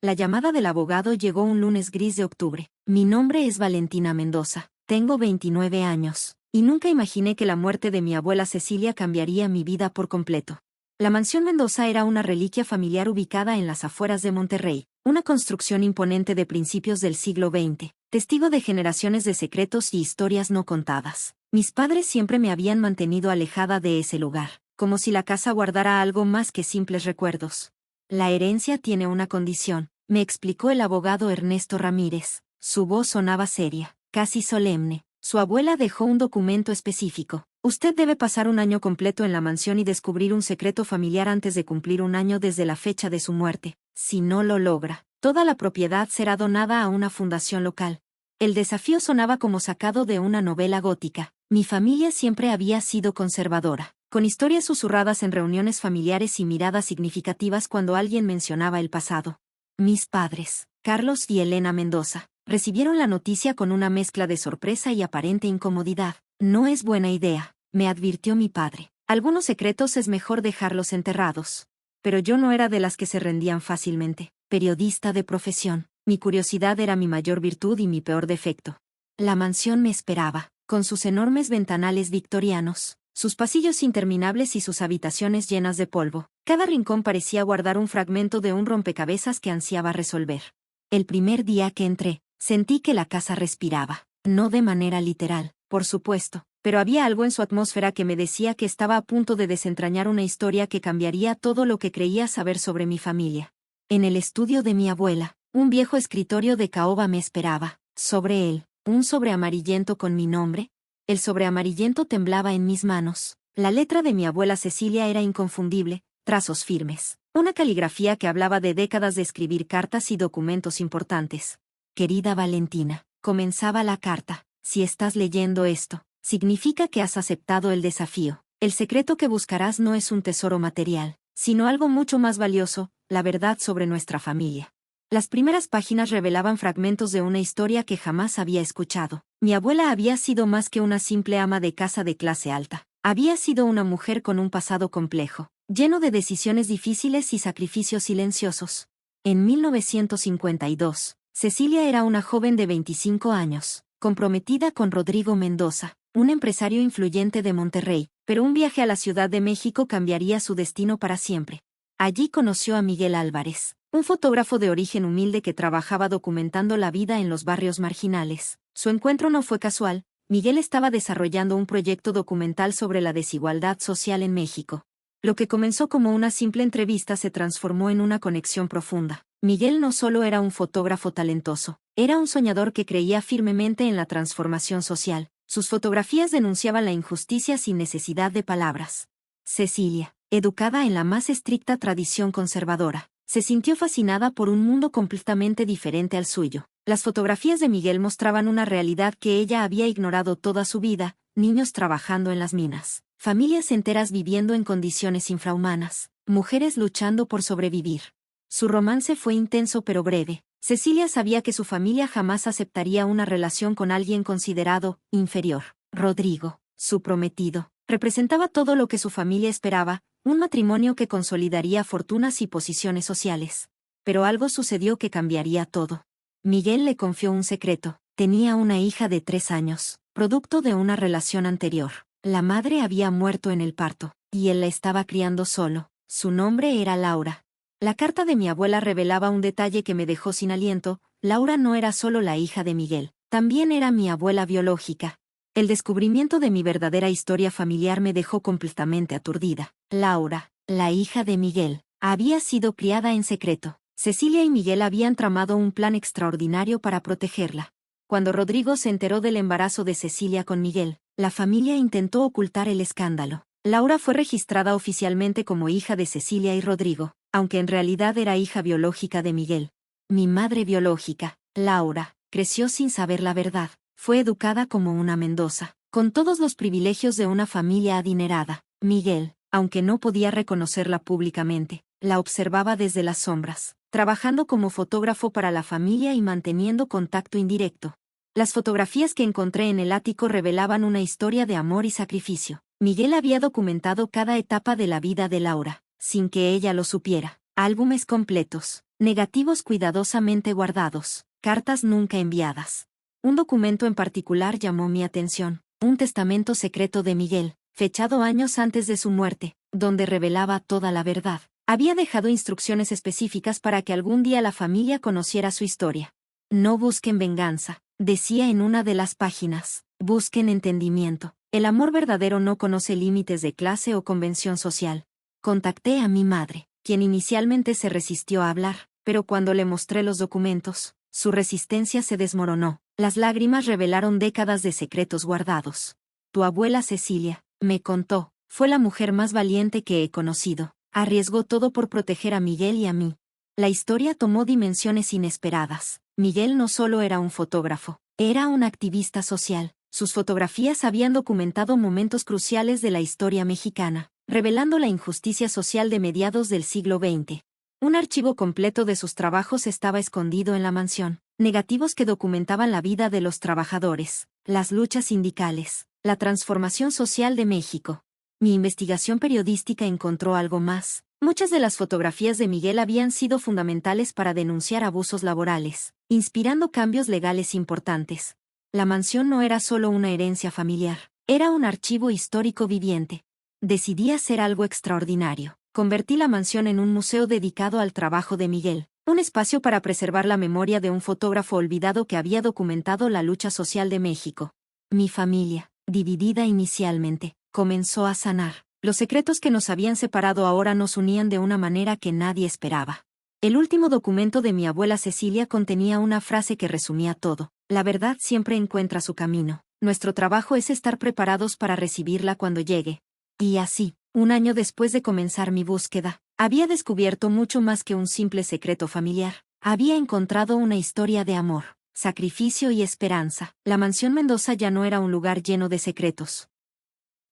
La llamada del abogado llegó un lunes gris de octubre. Mi nombre es Valentina Mendoza. Tengo 29 años. Y nunca imaginé que la muerte de mi abuela Cecilia cambiaría mi vida por completo. La mansión Mendoza era una reliquia familiar ubicada en las afueras de Monterrey, una construcción imponente de principios del siglo XX, testigo de generaciones de secretos y historias no contadas. Mis padres siempre me habían mantenido alejada de ese lugar, como si la casa guardara algo más que simples recuerdos. La herencia tiene una condición, me explicó el abogado Ernesto Ramírez. Su voz sonaba seria, casi solemne. Su abuela dejó un documento específico. Usted debe pasar un año completo en la mansión y descubrir un secreto familiar antes de cumplir un año desde la fecha de su muerte. Si no lo logra, toda la propiedad será donada a una fundación local. El desafío sonaba como sacado de una novela gótica. Mi familia siempre había sido conservadora, con historias susurradas en reuniones familiares y miradas significativas cuando alguien mencionaba el pasado. Mis padres, Carlos y Elena Mendoza, recibieron la noticia con una mezcla de sorpresa y aparente incomodidad. No es buena idea, me advirtió mi padre. Algunos secretos es mejor dejarlos enterrados. Pero yo no era de las que se rendían fácilmente. Periodista de profesión, mi curiosidad era mi mayor virtud y mi peor defecto. La mansión me esperaba, con sus enormes ventanales victorianos, sus pasillos interminables y sus habitaciones llenas de polvo. Cada rincón parecía guardar un fragmento de un rompecabezas que ansiaba resolver. El primer día que entré, sentí que la casa respiraba, no de manera literal, por supuesto, pero había algo en su atmósfera que me decía que estaba a punto de desentrañar una historia que cambiaría todo lo que creía saber sobre mi familia. En el estudio de mi abuela, un viejo escritorio de caoba me esperaba. Sobre él, un sobre amarillento con mi nombre. El sobre amarillento temblaba en mis manos. La letra de mi abuela Cecilia era inconfundible, trazos firmes. Una caligrafía que hablaba de décadas de escribir cartas y documentos importantes. Querida Valentina, comenzaba la carta. Si estás leyendo esto, significa que has aceptado el desafío. El secreto que buscarás no es un tesoro material, sino algo mucho más valioso, la verdad sobre nuestra familia. Las primeras páginas revelaban fragmentos de una historia que jamás había escuchado. Mi abuela había sido más que una simple ama de casa de clase alta. Había sido una mujer con un pasado complejo, lleno de decisiones difíciles y sacrificios silenciosos. En 1952, Cecilia era una joven de 25 años, comprometida con Rodrigo Mendoza, un empresario influyente de Monterrey, pero un viaje a la Ciudad de México cambiaría su destino para siempre. Allí conoció a Miguel Álvarez, un fotógrafo de origen humilde que trabajaba documentando la vida en los barrios marginales. Su encuentro no fue casual. Miguel estaba desarrollando un proyecto documental sobre la desigualdad social en México. Lo que comenzó como una simple entrevista se transformó en una conexión profunda. Miguel no solo era un fotógrafo talentoso, era un soñador que creía firmemente en la transformación social. Sus fotografías denunciaban la injusticia sin necesidad de palabras. Cecilia, educada en la más estricta tradición conservadora, se sintió fascinada por un mundo completamente diferente al suyo. Las fotografías de Miguel mostraban una realidad que ella había ignorado toda su vida: niños trabajando en las minas, familias enteras viviendo en condiciones infrahumanas, mujeres luchando por sobrevivir. Su romance fue intenso pero breve. Cecilia sabía que su familia jamás aceptaría una relación con alguien considerado inferior. Rodrigo, su prometido, representaba todo lo que su familia esperaba: un matrimonio que consolidaría fortunas y posiciones sociales. Pero algo sucedió que cambiaría todo. Miguel le confió un secreto. Tenía una hija de 3 años, producto de una relación anterior. La madre había muerto en el parto, y él la estaba criando solo. Su nombre era Laura. La carta de mi abuela revelaba un detalle que me dejó sin aliento: Laura no era solo la hija de Miguel, también era mi abuela biológica. El descubrimiento de mi verdadera historia familiar me dejó completamente aturdida. Laura, la hija de Miguel, había sido criada en secreto. Cecilia y Miguel habían tramado un plan extraordinario para protegerla. Cuando Rodrigo se enteró del embarazo de Cecilia con Miguel, la familia intentó ocultar el escándalo. Laura fue registrada oficialmente como hija de Cecilia y Rodrigo, aunque en realidad era hija biológica de Miguel. Mi madre biológica, Laura, creció sin saber la verdad. Fue educada como una Mendoza, con todos los privilegios de una familia adinerada. Miguel, aunque no podía reconocerla públicamente, la observaba desde las sombras, trabajando como fotógrafo para la familia y manteniendo contacto indirecto. Las fotografías que encontré en el ático revelaban una historia de amor y sacrificio. Miguel había documentado cada etapa de la vida de Laura, sin que ella lo supiera. álbumes completos, negativos cuidadosamente guardados, cartas nunca enviadas. Un documento en particular llamó mi atención, un testamento secreto de Miguel, fechado años antes de su muerte, donde revelaba toda la verdad. Había dejado instrucciones específicas para que algún día la familia conociera su historia. No busquen venganza, decía en una de las páginas, busquen entendimiento. El amor verdadero no conoce límites de clase o convención social. Contacté a mi madre, quien inicialmente se resistió a hablar, pero cuando le mostré los documentos, su resistencia se desmoronó. Las lágrimas revelaron décadas de secretos guardados. Tu abuela Cecilia, me contó, fue la mujer más valiente que he conocido. Arriesgó todo por proteger a Miguel y a mí. La historia tomó dimensiones inesperadas. Miguel no solo era un fotógrafo, era un activista social. Sus fotografías habían documentado momentos cruciales de la historia mexicana, revelando la injusticia social de mediados del siglo XX. Un archivo completo de sus trabajos estaba escondido en la mansión, negativos que documentaban la vida de los trabajadores, las luchas sindicales, la transformación social de México. Mi investigación periodística encontró algo más. Muchas de las fotografías de Miguel habían sido fundamentales para denunciar abusos laborales, inspirando cambios legales importantes. La mansión no era solo una herencia familiar, era un archivo histórico viviente. Decidí hacer algo extraordinario. Convertí la mansión en un museo dedicado al trabajo de Miguel, un espacio para preservar la memoria de un fotógrafo olvidado que había documentado la lucha social de México. Mi familia, dividida inicialmente, comenzó a sanar. Los secretos que nos habían separado ahora nos unían de una manera que nadie esperaba. El último documento de mi abuela Cecilia contenía una frase que resumía todo. La verdad siempre encuentra su camino. Nuestro trabajo es estar preparados para recibirla cuando llegue. Y así, un año después de comenzar mi búsqueda, había descubierto mucho más que un simple secreto familiar. Había encontrado una historia de amor, sacrificio y esperanza. La mansión Mendoza ya no era un lugar lleno de secretos.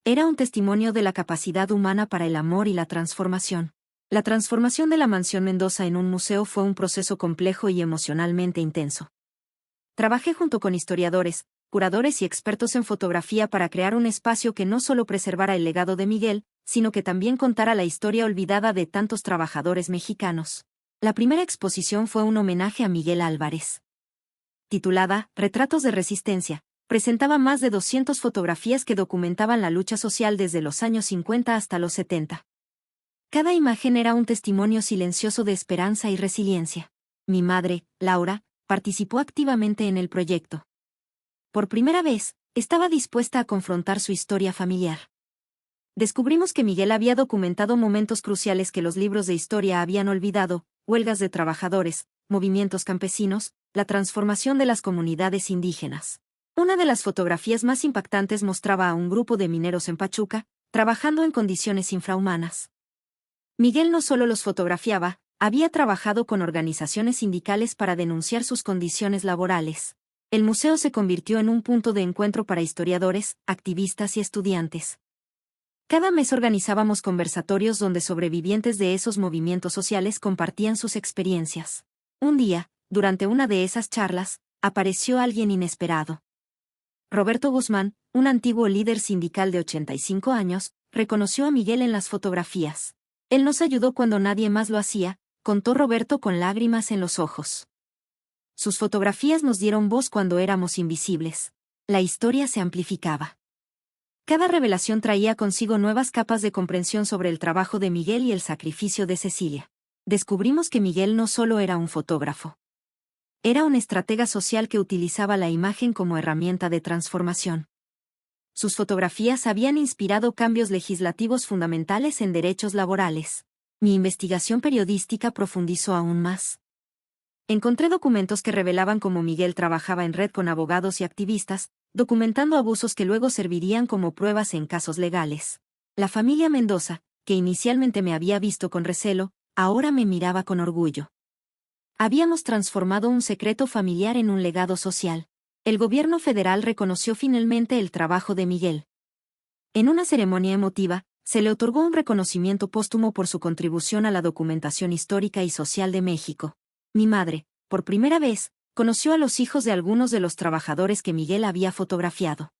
Era un testimonio de la capacidad humana para el amor y la transformación. La transformación de la mansión Mendoza en un museo fue un proceso complejo y emocionalmente intenso. Trabajé junto con historiadores, curadores y expertos en fotografía para crear un espacio que no solo preservara el legado de Miguel, sino que también contara la historia olvidada de tantos trabajadores mexicanos. La primera exposición fue un homenaje a Miguel Álvarez. Titulada Retratos de Resistencia, presentaba más de 200 fotografías que documentaban la lucha social desde los años 50 hasta los 70. Cada imagen era un testimonio silencioso de esperanza y resiliencia. Mi madre, Laura, participó activamente en el proyecto. Por primera vez, estaba dispuesta a confrontar su historia familiar. Descubrimos que Miguel había documentado momentos cruciales que los libros de historia habían olvidado: huelgas de trabajadores, movimientos campesinos, la transformación de las comunidades indígenas. Una de las fotografías más impactantes mostraba a un grupo de mineros en Pachuca, trabajando en condiciones infrahumanas. Miguel no solo los fotografiaba, había trabajado con organizaciones sindicales para denunciar sus condiciones laborales. El museo se convirtió en un punto de encuentro para historiadores, activistas y estudiantes. Cada mes organizábamos conversatorios donde sobrevivientes de esos movimientos sociales compartían sus experiencias. Un día, durante una de esas charlas, apareció alguien inesperado. Roberto Guzmán, un antiguo líder sindical de 85 años, reconoció a Miguel en las fotografías. Él nos ayudó cuando nadie más lo hacía, contó Roberto con lágrimas en los ojos. Sus fotografías nos dieron voz cuando éramos invisibles. La historia se amplificaba. Cada revelación traía consigo nuevas capas de comprensión sobre el trabajo de Miguel y el sacrificio de Cecilia. Descubrimos que Miguel no solo era un fotógrafo. Era un estratega social que utilizaba la imagen como herramienta de transformación. Sus fotografías habían inspirado cambios legislativos fundamentales en derechos laborales. Mi investigación periodística profundizó aún más. Encontré documentos que revelaban cómo Miguel trabajaba en red con abogados y activistas, documentando abusos que luego servirían como pruebas en casos legales. La familia Mendoza, que inicialmente me había visto con recelo, ahora me miraba con orgullo. Habíamos transformado un secreto familiar en un legado social. El gobierno federal reconoció finalmente el trabajo de Miguel. En una ceremonia emotiva, se le otorgó un reconocimiento póstumo por su contribución a la documentación histórica y social de México. Mi madre, por primera vez, conoció a los hijos de algunos de los trabajadores que Miguel había fotografiado.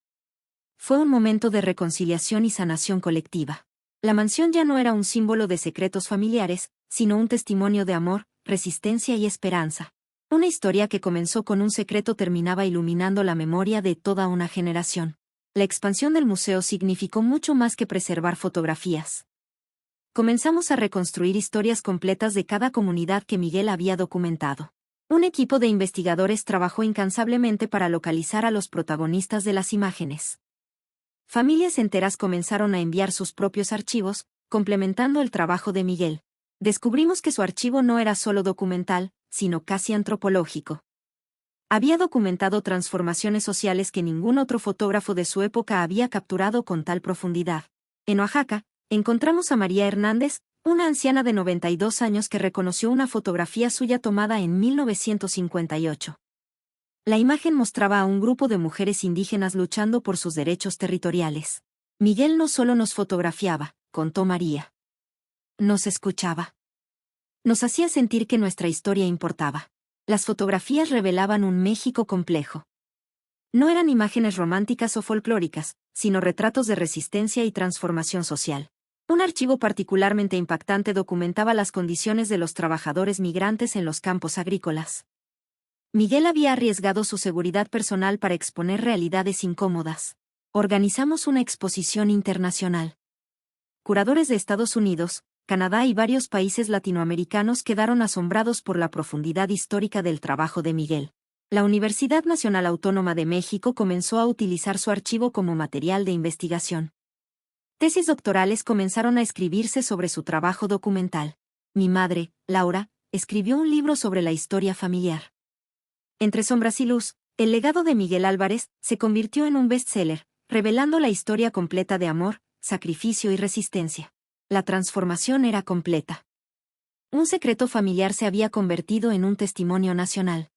Fue un momento de reconciliación y sanación colectiva. La mansión ya no era un símbolo de secretos familiares, sino un testimonio de amor, resistencia y esperanza. Una historia que comenzó con un secreto terminaba iluminando la memoria de toda una generación. La expansión del museo significó mucho más que preservar fotografías. Comenzamos a reconstruir historias completas de cada comunidad que Miguel había documentado. Un equipo de investigadores trabajó incansablemente para localizar a los protagonistas de las imágenes. Familias enteras comenzaron a enviar sus propios archivos, complementando el trabajo de Miguel. Descubrimos que su archivo no era solo documental, sino casi antropológico. Había documentado transformaciones sociales que ningún otro fotógrafo de su época había capturado con tal profundidad. En Oaxaca, encontramos a María Hernández, una anciana de 92 años que reconoció una fotografía suya tomada en 1958. La imagen mostraba a un grupo de mujeres indígenas luchando por sus derechos territoriales. Miguel no solo nos fotografiaba, contó María. Nos escuchaba. Nos hacía sentir que nuestra historia importaba. Las fotografías revelaban un México complejo. No eran imágenes románticas o folclóricas, sino retratos de resistencia y transformación social. Un archivo particularmente impactante documentaba las condiciones de los trabajadores migrantes en los campos agrícolas. Miguel había arriesgado su seguridad personal para exponer realidades incómodas. Organizamos una exposición internacional. Curadores de Estados Unidos, Canadá y varios países latinoamericanos quedaron asombrados por la profundidad histórica del trabajo de Miguel. La Universidad Nacional Autónoma de México comenzó a utilizar su archivo como material de investigación. Tesis doctorales comenzaron a escribirse sobre su trabajo documental. Mi madre, Laura, escribió un libro sobre la historia familiar. Entre sombras y luz, el legado de Miguel Álvarez se convirtió en un bestseller, revelando la historia completa de amor, sacrificio y resistencia. La transformación era completa. Un secreto familiar se había convertido en un testimonio nacional.